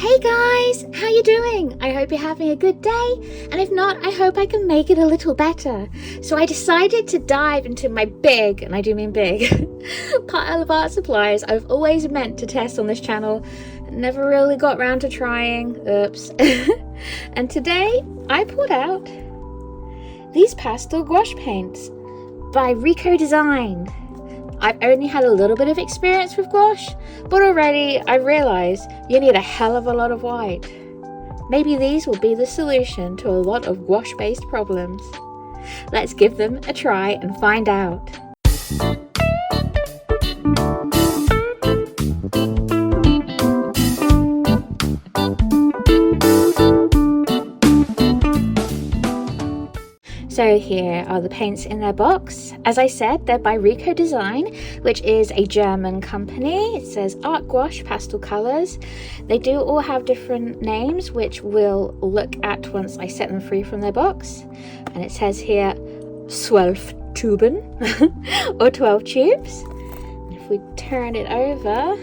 Hey guys, how you doing? I hope you're having a good day, and if not, I hope I can make it a little better. So I decided to dive into my big, and I do mean big, pile of art supplies I've always meant to test on this channel, never really got around to trying, oops. And today I pulled out these pastel gouache paints by Rico Design. I've only had a little bit of experience with gouache, but already I realised you need a hell of a lot of white. Maybe these will be the solution to a lot of gouache-based problems. Let's give them a try and find out. So here are the paints in their box. As I said, they're by Rico Design, which is a German company. It says Art Gouache Pastel Colors. They do all have different names, which we'll look at once I set them free from their box. And it says here 12 Tuben or 12 tubes. And if we turn it over,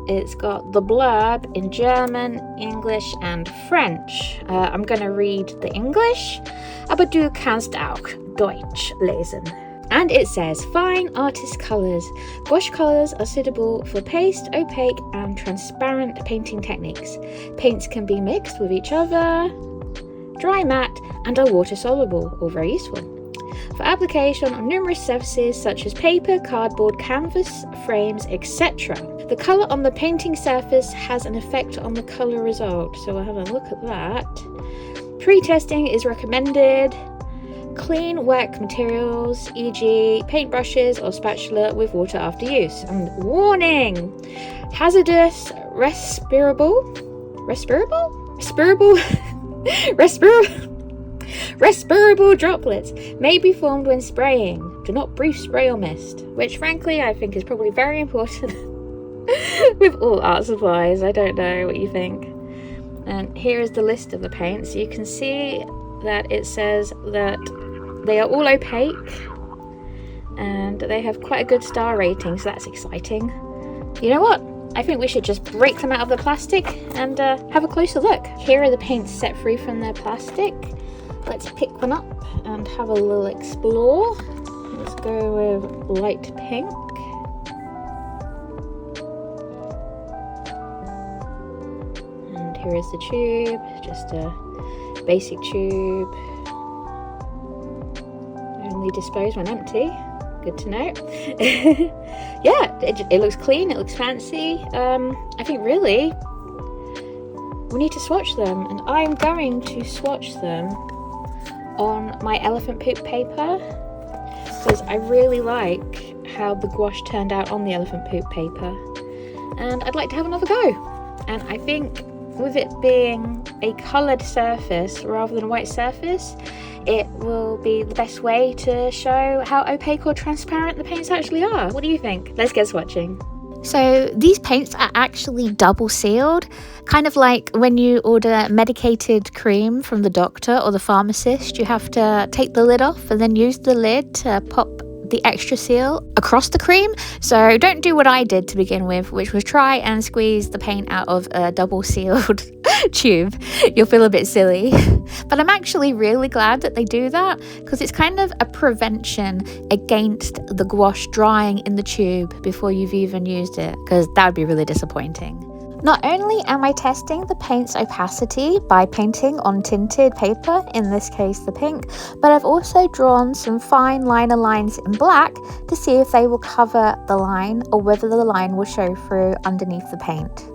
it's got the blurb in German, English and French. I'm going to read the English. Aber du kannst auch Deutsch lesen. And it says, fine artist colours. Gouache colours are suitable for paste, opaque and transparent painting techniques. Paints can be mixed with each other, dry matte and are water soluble, or very useful. For application on numerous surfaces such as paper, cardboard, canvas, frames, etc. The colour on the painting surface has an effect on the colour result, so we'll have a look at that. Pre-testing is recommended. Clean work materials, e.g. paintbrushes or spatula with water after use. And warning! Hazardous respirable droplets may be formed when spraying. Do not brief spray or mist, which frankly I think is probably very important with all art supplies. I don't know what you think. And here is the list of the paints. You can see that it says that they are all opaque and they have quite a good star rating, so that's exciting. You know what? I think we should just break them out of the plastic and have a closer look. Here are the paints set free from their plastic. Let's pick one up and have a little explore. Let's go with light pink. And here is the tube, just a basic tube. Only dispose when empty. Good to know. Yeah, it looks clean, it looks fancy. I think really we need to swatch them, and I'm going to swatch them on my elephant poop paper because I really like how the gouache turned out on the elephant poop paper, and I'd like to have another go. And I think with it being a coloured surface rather than a white surface, it will be the best way to show how opaque or transparent the paints actually are. What do you think? Let's get swatching. So these paints are actually double sealed, kind of like when you order medicated cream from the doctor or the pharmacist. You have to take the lid off and then use the lid to pop the extra seal across the cream. So don't do what I did to begin with, which was try and squeeze the paint out of a double sealed tube. You'll feel a bit silly. But I'm actually really glad that they do that, because it's kind of a prevention against the gouache drying in the tube before you've even used it, because that would be really disappointing. Not only am I testing the paint's opacity by painting on tinted paper, in this case the pink, but I've also drawn some fine liner lines in black to see if they will cover the line or whether the line will show through underneath the paint.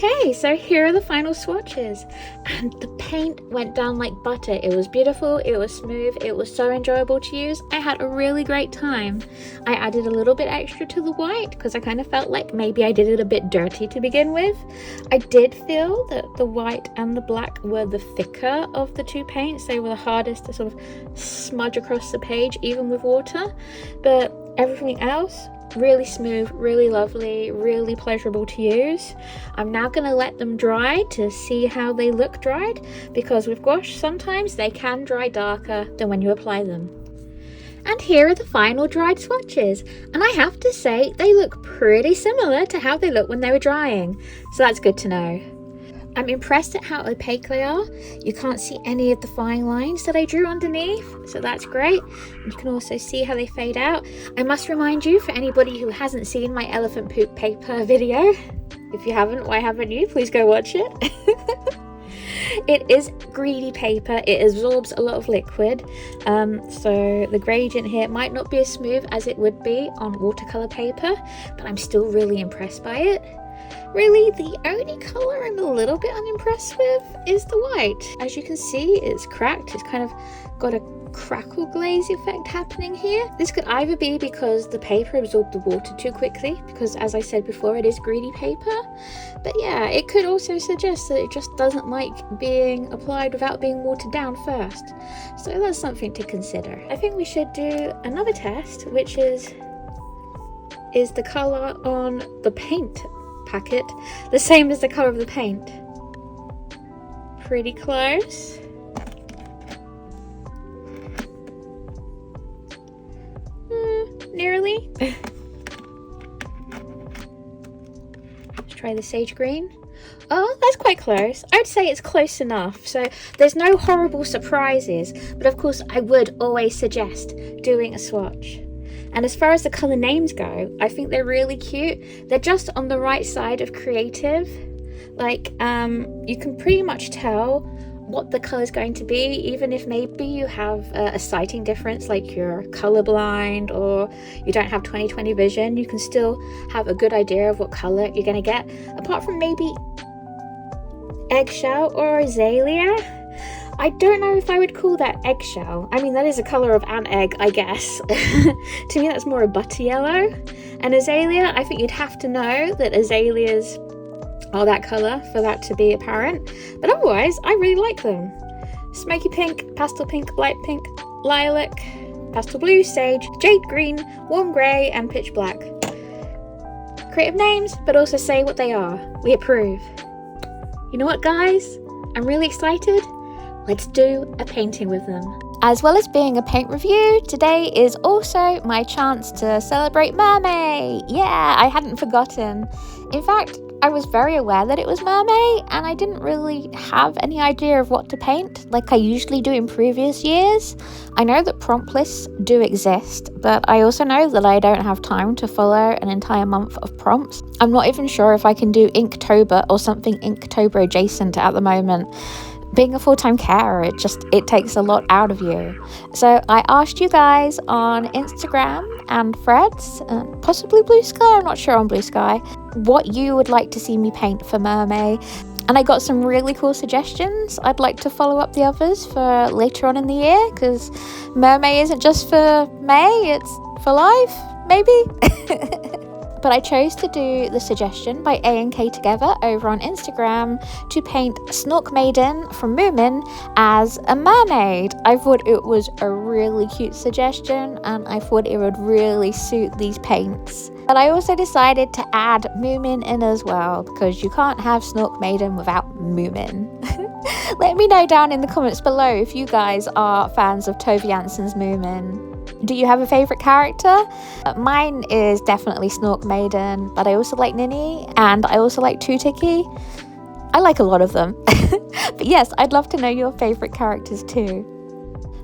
Okay, so here are the final swatches, and the paint went down like butter. It was beautiful, it was smooth, it was so enjoyable to use. I had a really great time. I added a little bit extra to the white because I kind of felt like maybe I did it a bit dirty to begin with. I did feel that the white and the black were the thicker of the two paints. They were the hardest to sort of smudge across the page even with water, but everything else really smooth, really lovely, really pleasurable to use. I'm now going to let them dry to see how they look dried, because with gouache sometimes they can dry darker than when you apply them. And here are the final dried swatches, and I have to say they look pretty similar to how they look when they were drying, so that's good to know. I'm impressed at how opaque they are. You can't see any of the fine lines that I drew underneath, so that's great. You can also see how they fade out. I must remind you, for anybody who hasn't seen my elephant poop paper video, if you haven't, why haven't you? Please go watch it. It is greedy paper, it absorbs a lot of liquid, so the gradient here might not be as smooth as it would be on watercolor paper, but I'm still really impressed by it. Really, the only colour I'm a little bit unimpressed with is the white. As you can see, it's cracked. It's kind of got a crackle glaze effect happening here. This could either be because the paper absorbed the water too quickly, because as I said before, it is greedy paper. But yeah, it could also suggest that it just doesn't like being applied without being watered down first. So that's something to consider. I think we should do another test, which is the colour on the paint packet the same as the colour of the paint? Pretty close. Nearly. Let's try the sage green. Oh, that's quite close. I'd say it's close enough, so there's no horrible surprises, but of course I would always suggest doing a swatch. And as far as the colour names go, I think they're really cute. They're just on the right side of creative. Like, you can pretty much tell what the colour is going to be, even if maybe you have a sighting difference, like you're colourblind or you don't have 20/20 vision. You can still have a good idea of what colour you're going to get, apart from maybe eggshell or azalea. I don't know if I would call that eggshell. I mean, that is a colour of an egg, I guess. To me, that's more a butter yellow. And azalea, I think you'd have to know that azaleas are that colour for that to be apparent. But otherwise, I really like them. Smoky pink, pastel pink, light pink, lilac, pastel blue, sage, jade green, warm grey, and pitch black. Creative names, but also say what they are. We approve. You know what, guys? I'm really excited. Let's do a painting with them. As well as being a paint review, today is also my chance to celebrate MerMay. Yeah, I hadn't forgotten. In fact, I was very aware that it was MerMay, and I didn't really have any idea of what to paint like I usually do in previous years. I know that prompt lists do exist, but I also know that I don't have time to follow an entire month of prompts. I'm not even sure if I can do Inktober or something Inktober adjacent at the moment. Being a full-time carer, it takes a lot out of you. So I asked you guys on Instagram and Threads, and possibly Blue Sky, I'm not sure on Blue Sky, what you would like to see me paint for MerMay. And I got some really cool suggestions. I'd like to follow up the others for later on in the year, because MerMay isn't just for May, it's for life, maybe? But I chose to do the suggestion by A and K Together over on Instagram to paint Snorkmaiden from Moomin as a mermaid. I thought it was a really cute suggestion, and I thought it would really suit these paints. But I also decided to add Moomin in as well, because you can't have Snorkmaiden without Moomin. Let me know down in the comments below if you guys are fans of Tove Jansson's Moomin. Do you have a favourite character? Mine is definitely Snorkmaiden, but I also like Ninny, and I also like Tutiki. I like a lot of them. But yes, I'd love to know your favourite characters too.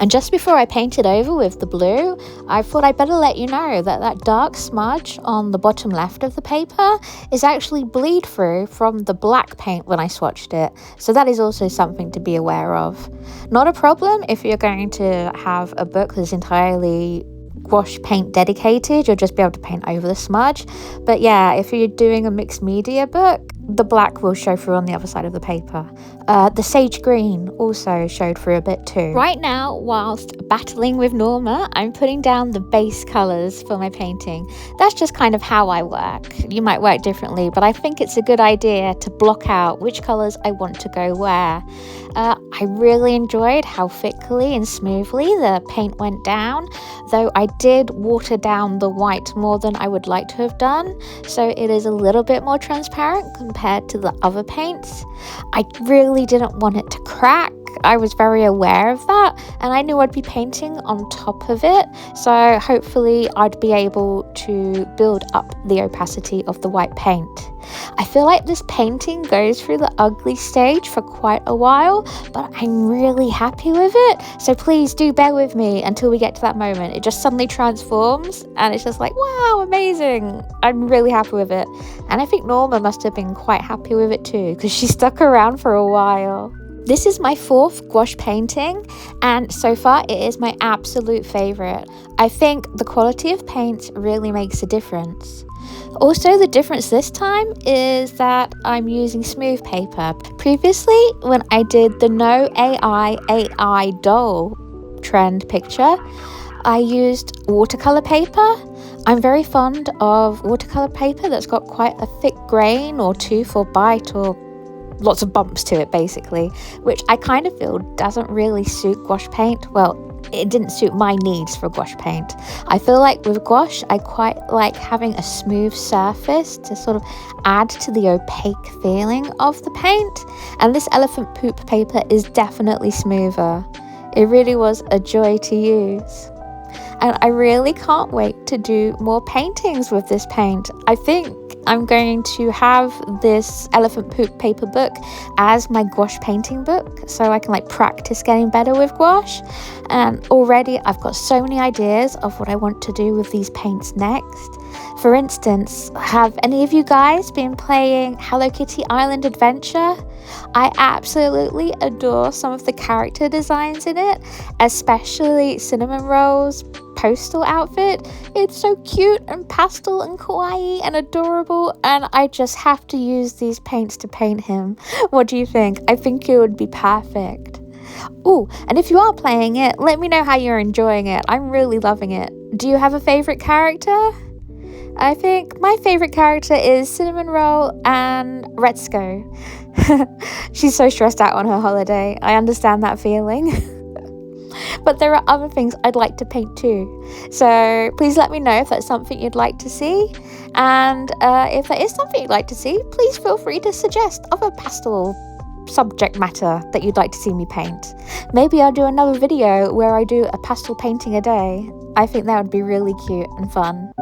And just before I painted over with the blue, I thought I'd better let you know that that dark smudge on the bottom left of the paper is actually bleed through from the black paint when I swatched it. So that is also something to be aware of. Not a problem if you're going to have a book that's entirely gouache paint dedicated, you'll just be able to paint over the smudge. But yeah, if you're doing a mixed media book, the black will show through on the other side of the paper. The sage green also showed through a bit too. Right now, whilst battling with Norma, I'm putting down the base colours for my painting. That's just kind of how I work. You might work differently, but I think it's a good idea to block out which colours I want to go where. I really enjoyed how thickly and smoothly the paint went down, though I did water down the white more than I would like to have done, so it is a little bit more transparent compared to the other paints. I really didn't want it to crack. I was very aware of that, and I knew I'd be painting on top of it, so hopefully I'd be able to build up the opacity of the white paint. I feel like this painting goes through the ugly stage for quite a while, but I'm really happy with it, so please do bear with me until we get to that moment. It just suddenly transforms, and it's just like, wow, amazing. I'm really happy with it, and I think Norma must have been quite happy with it too, because she stuck around for a while. This is my 4th gouache painting, and so far it is my absolute favourite. I think the quality of paint really makes a difference. Also, the difference this time is that I'm using smooth paper. Previously, when I did the no AI doll trend picture, I used watercolour paper. I'm very fond of watercolour paper that's got quite a thick grain or tooth or bite or lots of bumps to it basically, which I kind of feel doesn't really suit gouache paint. Well, it didn't suit my needs for gouache paint. I feel like with gouache, I quite like having a smooth surface to sort of add to the opaque feeling of the paint, and this elephant poop paper is definitely smoother. It really was a joy to use. And I really can't wait to do more paintings with this paint. I think I'm going to have this elephant poop paper book as my gouache painting book, so I can like practice getting better with gouache. And already I've got so many ideas of what I want to do with these paints next. For instance, have any of you guys been playing Hello Kitty Island Adventure? I absolutely adore some of the character designs in it, especially Cinnamon Roll's postal outfit. It's so cute and pastel and kawaii and adorable, and I just have to use these paints to paint him. What do you think? I think it would be perfect. Oh, and if you are playing it, let me know how you're enjoying it. I'm really loving it. Do you have a favourite character? I think my favourite character is Cinnamon Roll and Retsko. She's so stressed out on her holiday. I understand that feeling. But there are other things I'd like to paint too. So please let me know if that's something you'd like to see. And if that is something you'd like to see, please feel free to suggest other pastel subject matter that you'd like to see me paint. Maybe I'll do another video where I do a pastel painting a day. I think that would be really cute and fun.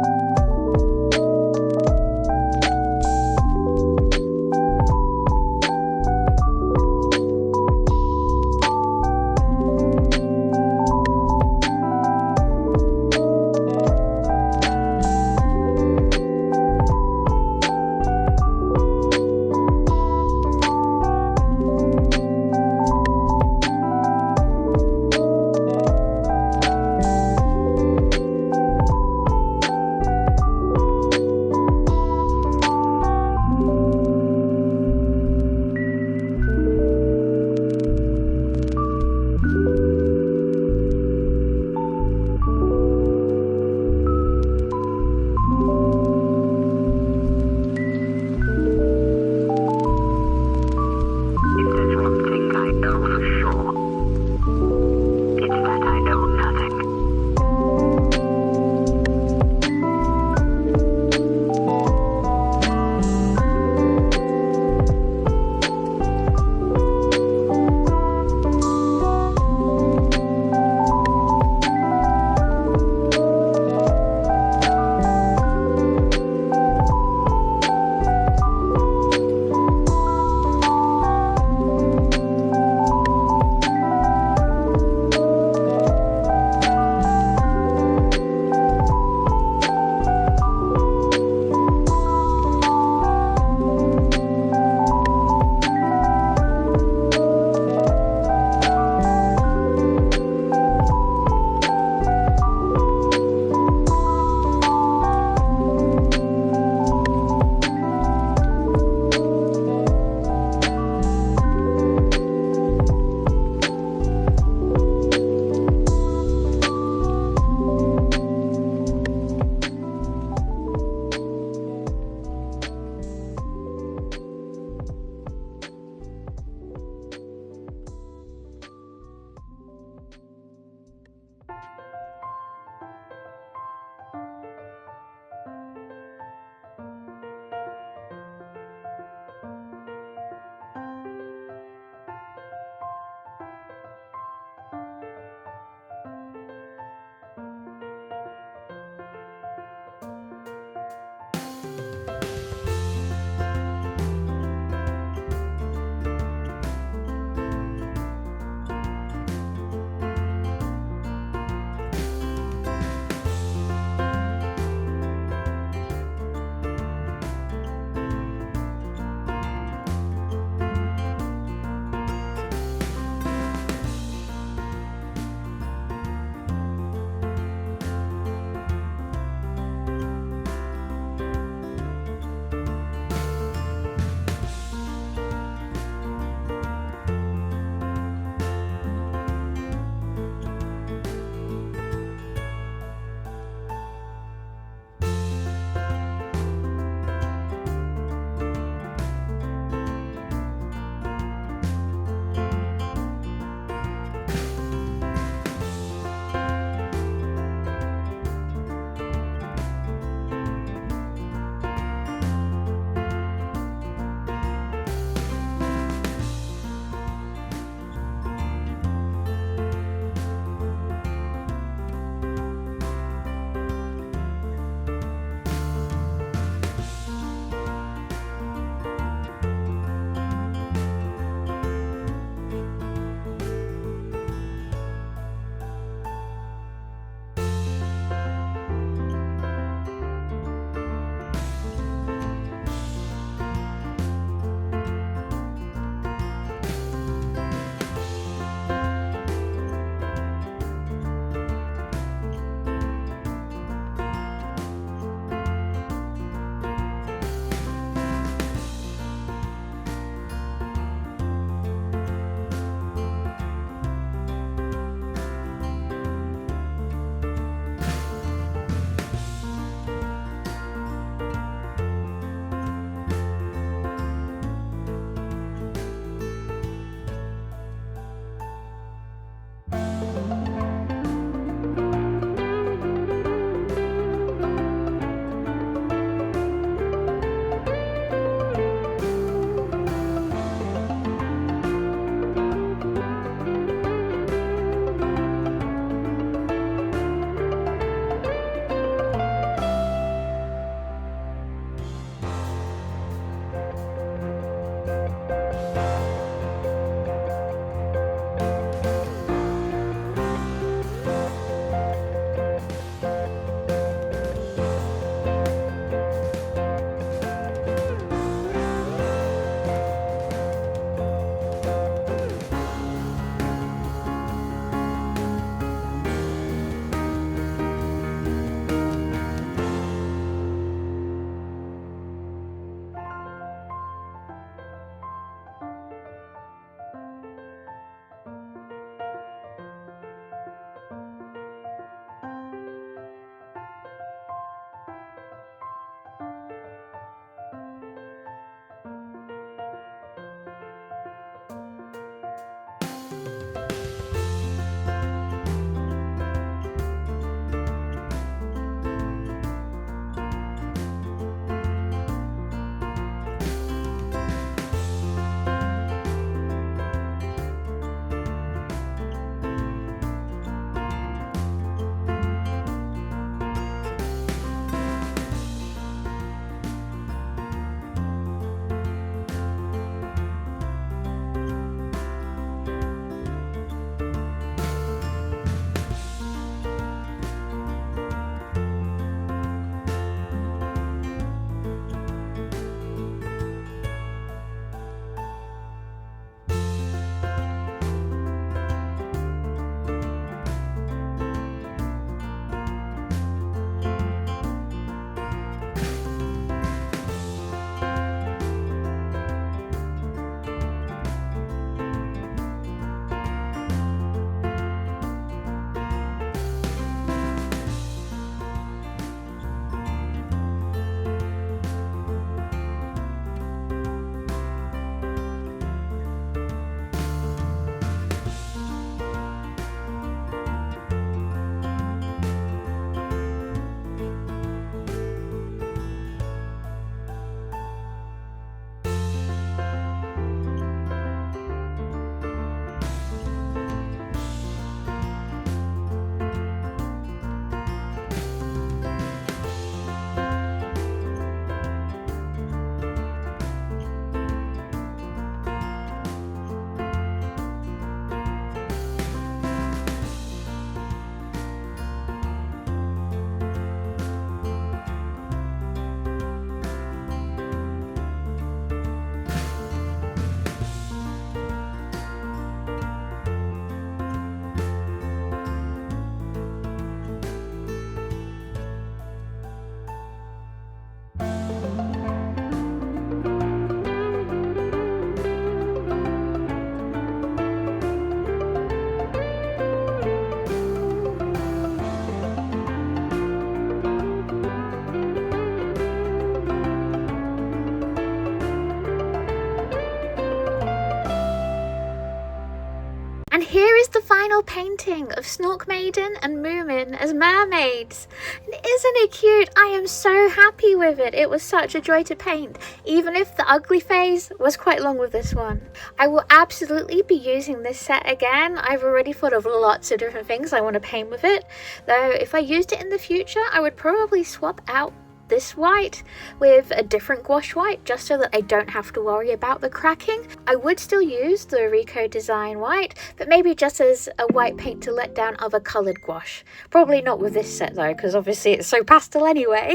little painting of Snorkmaiden and Moomin as mermaids. And isn't it cute? I am so happy with it. It was such a joy to paint, even if the ugly phase was quite long with this one. I will absolutely be using this set again. I've already thought of lots of different things I want to paint with it, though if I used it in the future, I would probably swap out this white with a different gouache white, just so that I don't have to worry about the cracking. I would still use the Rico Design white, but maybe just as a white paint to let down other coloured gouache. Probably not with this set though, because obviously it's so pastel anyway.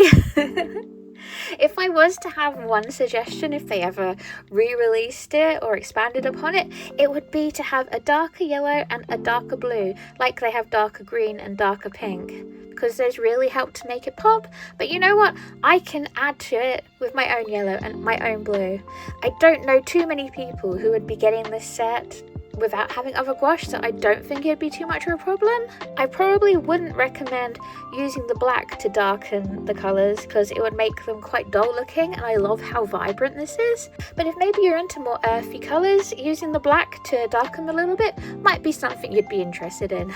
If I was to have one suggestion, if they ever re-released it or expanded upon it, it would be to have a darker yellow and a darker blue, like they have darker green and darker pink, because those really help to make it pop. But you know what? I can add to it with my own yellow and my own blue. I don't know too many people who would be getting this set without having other gouache, so I don't think it'd be too much of a problem. I probably wouldn't recommend using the black to darken the colours, because it would make them quite dull looking, and I love how vibrant this is. But if maybe you're into more earthy colours, using the black to darken them a little bit might be something you'd be interested in.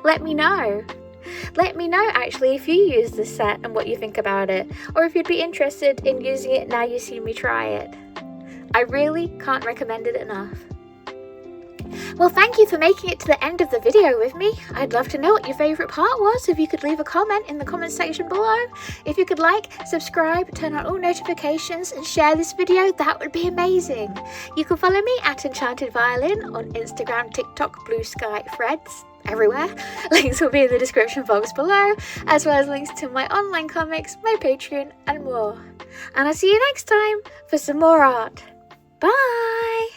Let me know. Let me know actually if you use this set and what you think about it, or if you'd be interested in using it now you see me try it. I really can't recommend it enough. Well, thank you for making it to the end of the video with me. I'd love to know what your favourite part was. If you could leave a comment in the comment section below. If you could like, subscribe, turn on all notifications and share this video, that would be amazing. You can follow me at Enchanted Violin on Instagram, TikTok, Blue Sky, Threads, everywhere. Links will be in the description box below, as well as links to my online comics, my Patreon and more. And I'll see you next time for some more art. Bye!